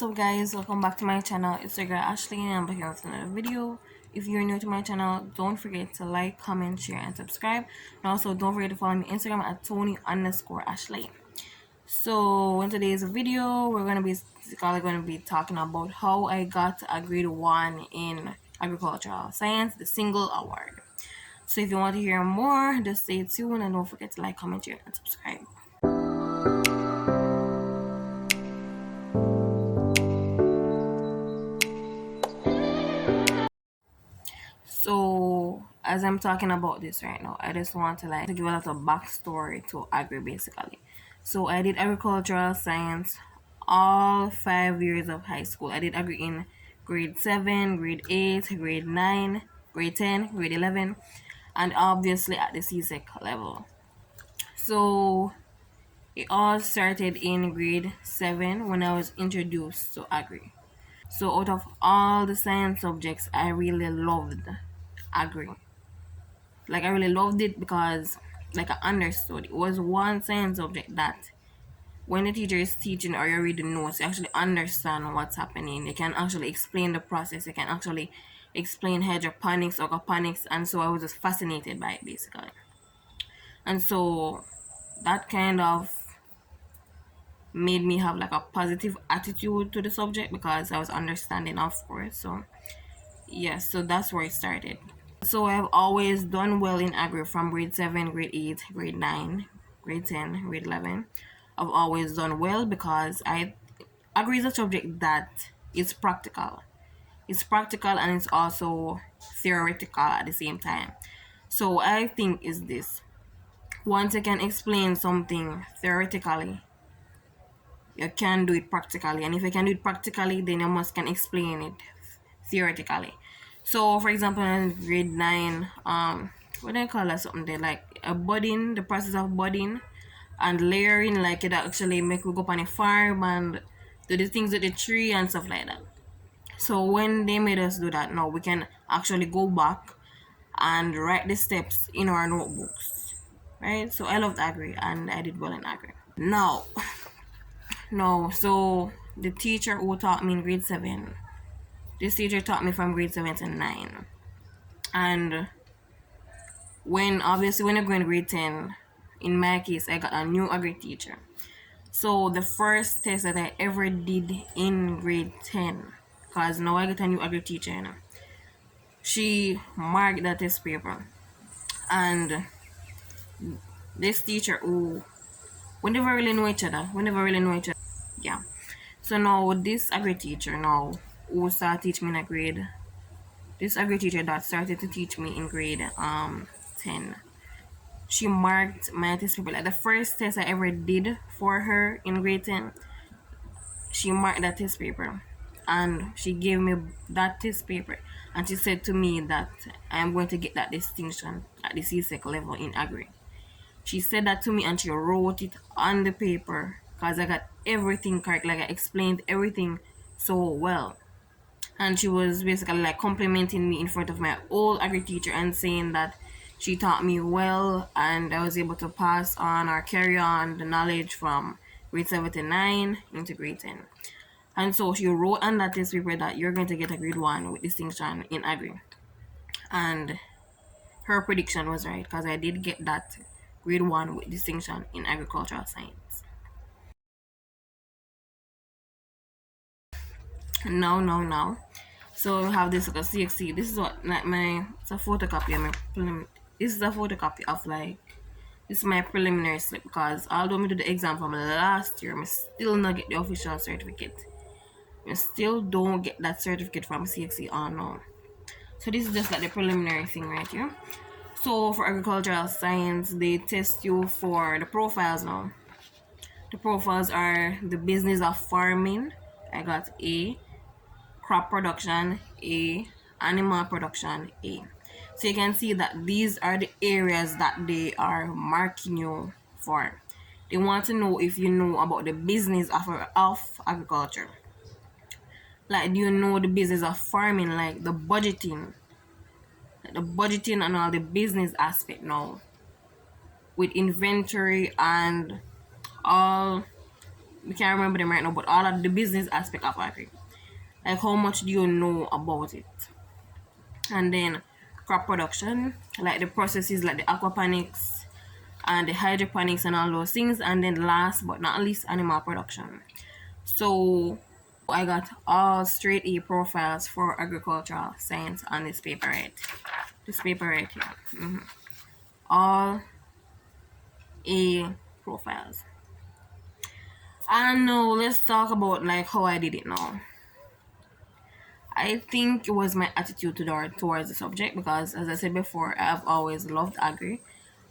So guys, welcome back to my channel. It's your girl Ashley and I'm back here with another video. If you're new to my channel, don't forget to like, comment, share, and subscribe. And also don't forget to follow me on Instagram at Toni-Ashlaay. So in today's video, we're gonna be talking about how I got a grade 1 in agricultural science, the single award. So if you want to hear more, just stay tuned and don't forget to like, comment, share, and subscribe. So as I'm talking about this right now, I just want to give a little backstory to agri basically. So I did agricultural science all 5 years of high school. I did agri in grade 7, grade 8, grade 9, grade 10, grade 11, and obviously at the CSEC level. So it all started in grade 7 when I was introduced to agri. So out of all the science subjects, I really loved agri. Like I really loved it because like I understood. It was one science subject that when the teacher is teaching or you read the notes, you actually understand what's happening. They can actually explain the process. They can actually explain hydroponics, aquaponics, and so I was just fascinated by it basically. And so that kind of made me have like a positive attitude to the subject because I was understanding, of course. So yes, so that's where it started. So I've always done well in agri from grade 7, grade 8, grade 9, grade 10, grade 11. I've always done well because I agri is a subject that is practical. It's practical and it's also theoretical at the same time. So I think is this. Once you can explain something theoretically, you can do it practically. And if you can do it practically, then you must can explain it theoretically. So for example in grade 9, what do I call that something there? Like a budding, the process of budding and layering, like it actually make we go up on a farm and do the things with the tree and stuff like that. So when they made us do that, now we can actually go back and write the steps in our notebooks. Right? So I loved agri and I did well in agri. Now no, so the teacher who taught me in grade 7, this teacher taught me from grade 7 to 9. And when obviously when I go in grade 10, in my case, I got a new agri teacher. So the first test that I ever did in grade 10, because now I get a new agri teacher, she marked that test paper. And this teacher who, we never really know each other. Yeah. So now this agri teacher now who started teaching me in a grade, this agri teacher that started to teach me in grade 10, she marked my test paper. Like the first test I ever did for her in grade 10, she marked that test paper and she gave me that test paper and she said to me that I am going to get that distinction at the CSEC level in agri. She said that to me and she wrote it on the paper because I got everything correct, like I explained everything so well. And she was basically like complimenting me in front of my old agri teacher and saying that she taught me well and I was able to pass on or carry on the knowledge from grade 7 to 9 into grade 10. And so she wrote on that test paper that you're going to get a grade 1 with distinction in agri. And her prediction was right because I did get that grade 1 with distinction in agricultural science. Now. So we have this like a CXC. This is what like it's a photocopy of my this is a photocopy of like this is my preliminary slip because although I did the exam from last year, I still not get the official certificate. I still don't get that certificate from CXC on now. So this is just like the preliminary thing right here. So for agricultural science, they test you for the profiles now. The profiles are the business of farming. I got A. Crop production A, animal production A. So you can see that these are the areas that they are marking you for. They want to know if you know about the business of agriculture. Like, do you know the business of farming, like the budgeting and all the business aspect now with inventory and all we can't remember them right now, but all of the business aspect of agri. Like how much do you know about it? And then crop production, like the processes like the aquaponics and the hydroponics and all those things. And then last but not least, animal production. So I got all straight A profiles for agricultural science on this paper right. This paper right here. All A profiles. And now let's talk about like how I did it now. I think it was my attitude towards the subject because, as I said before, I've always loved agri,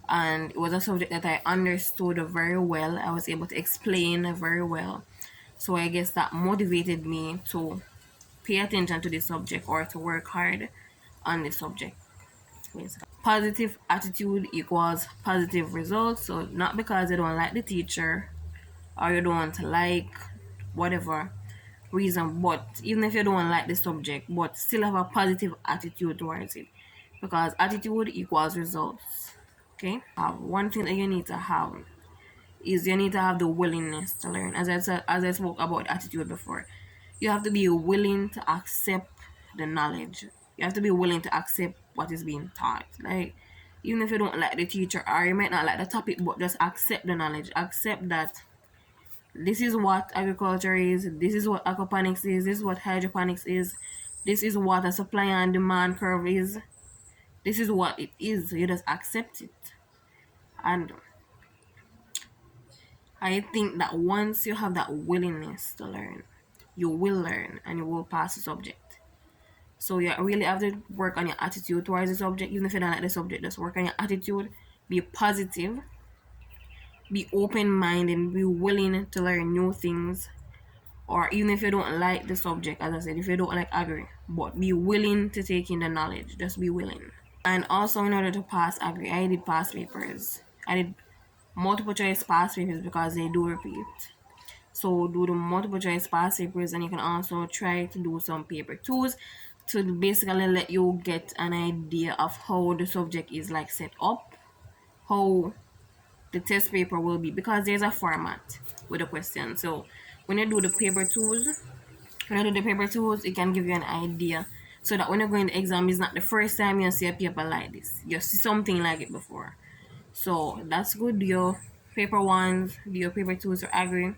and it was a subject that I understood very well. I was able to explain very well, so I guess that motivated me to pay attention to the subject or to work hard on the subject. Positive attitude equals positive results. So not because you don't like the teacher or you don't like whatever reason, but even if you don't like the subject, but still have a positive attitude towards it, because attitude equals results. Okay, one thing that you need to have is you need to have the willingness to learn. As I said, as I spoke about attitude before, you have to be willing to accept the knowledge. You have to be willing to accept what is being taught. Like, even if you don't like the teacher or you might not like the topic, but just accept the knowledge. Accept that this is what agriculture is, this is what aquaponics is, this is what hydroponics is, this is what a supply and demand curve is, this is what it is. You just accept it. And I think that once you have that willingness to learn, you will learn and you will pass the subject. So you really have to work on your attitude towards the subject. Even if you don't like the subject, just work on your attitude. Be positive, be open-minded, be willing to learn new things. Or even if you don't like the subject, as I said, if you don't like agri, but be willing to take in the knowledge. Just be willing. And also, in order to pass agri, I did past papers. I did multiple choice past papers because they do repeat. So do the multiple choice past papers, and you can also try to do some paper twos to basically let you get an idea of how the subject is like set up, how the test paper will be, because there's a format with a question. So when you do the paper twos, it can give you an idea, so that when you're going to exam, it's not the first time you see a paper like this. You see something like it before. So that's good. Do your paper ones, do your paper twos or agri.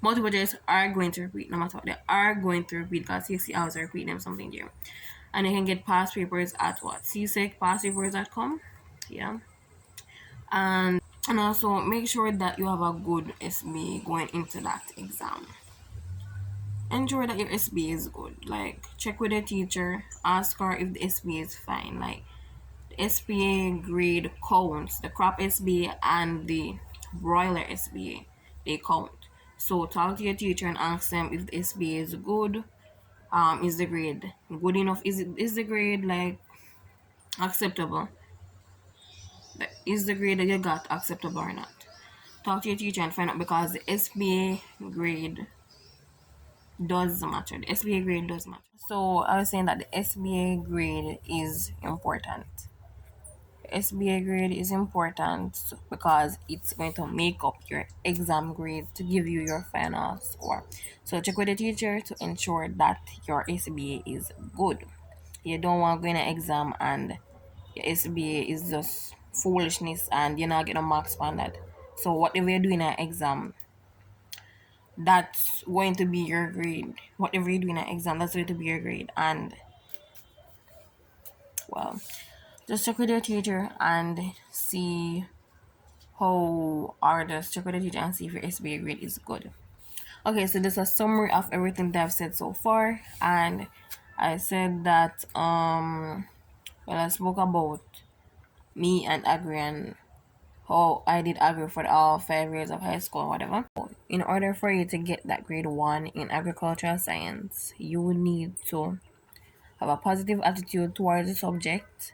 Multiple choice are going to repeat, no matter what. They are going to repeat because CXC always repeat them something there. And you can get past papers at what? CSEC passpapers.com. Yeah. And also make sure that you have a good SBA going into that exam. Ensure that your SBA is good. Like, check with the teacher, ask her if the SBA is fine. Like, the SBA grade counts, the crop SBA and the broiler SBA, they count. So talk to your teacher and ask them if the SBA is good. Is the grade good enough? Is the grade like acceptable? Is the grade that you got acceptable or not? Talk to your teacher and find out, because the SBA grade does matter. The SBA grade does matter. So I was saying that the SBA grade is important. The SBA grade is important because it's going to make up your exam grade to give you your final score. So check with the teacher to ensure that your SBA is good. You don't want to go in an exam and your SBA is just foolishness and you're not getting a marks on that. So whatever you do in an exam, that's going to be your grade. Whatever you do in an exam, that's going to be your grade. And well, just check with your teacher and see how, or just check with the teacher and see if your SBA grade is good. Okay, so this is a summary of everything that I've said so far. And I said that well, I spoke about me and agri and how I did agri for all 5 years of high school or whatever. In order for you to get that grade 1 in agricultural science, you would need to have a positive attitude towards the subject.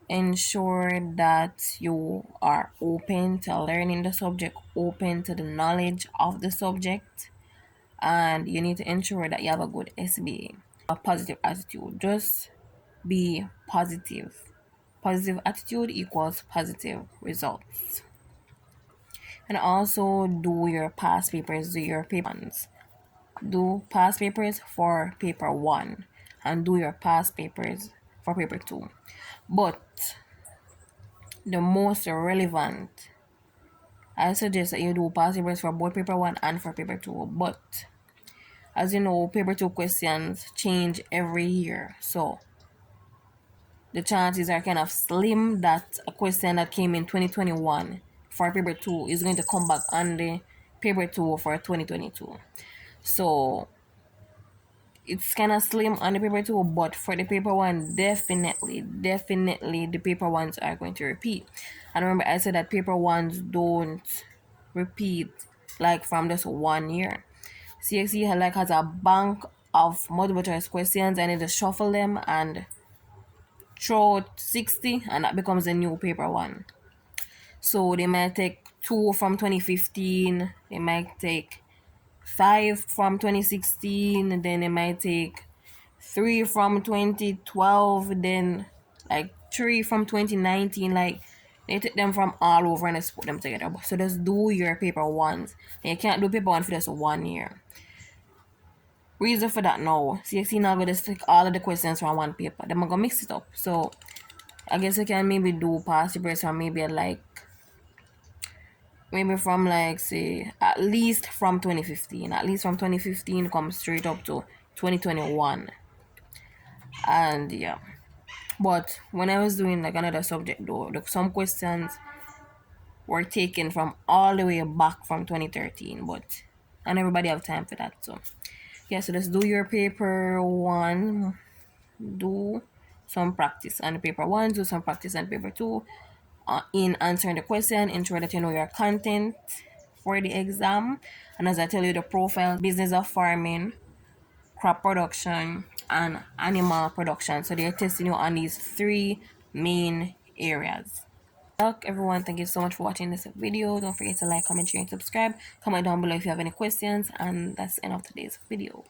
Ensure that you are open to learning the subject, open to the knowledge of the subject, and you need to ensure that you have a good SBA. A positive attitude. Just be positive. Positive attitude equals positive results. And also do your past papers, do your paper ones. Do past papers for paper 1 and do your past papers for paper 2. But the most relevant, I suggest that you do past papers for both paper 1 and for paper 2. But as you know, paper 2 questions change every year. So the chances are kind of slim that a question that came in 2021 for paper 2 is going to come back on the paper 2 for 2022. So it's kind of slim on the paper 2, but for the paper 1, definitely the paper 1s are going to repeat. And remember, I said that paper 1s don't repeat like from just 1 year. CXC has a bank of multiple choice questions, and it just shuffle them and throw 60, and that becomes a new paper 1. So they might take 2 from 2015, they might take 5 from 2016, and then they might take 3 from 2012, then like 3 from 2019. Like they take them from all over and just put them together. So just do your paper 1s. And you can't do paper 1 for just 1 year. Reason for that now, CXC now gonna stick all of the questions from one paper. They're gonna mix it up. So I guess you can maybe do past papers from maybe from like say at least from 2015. At least from 2015 comes straight up to 2021. And yeah. But when I was doing like another subject though, some questions were taken from all the way back from 2013, but and everybody have time for that. So yeah, so let's do your paper 1, do some practice on paper 1, do some practice on paper 2 in answering the question, ensure that you know your content for the exam. And as I tell you, the profile, business of farming, crop production, and animal production. So they're testing you on these 3 main areas. Look, everyone, thank you so much for watching this video. Don't forget to like, comment, share, and subscribe. Comment down below if you have any questions. And that's the end of today's video.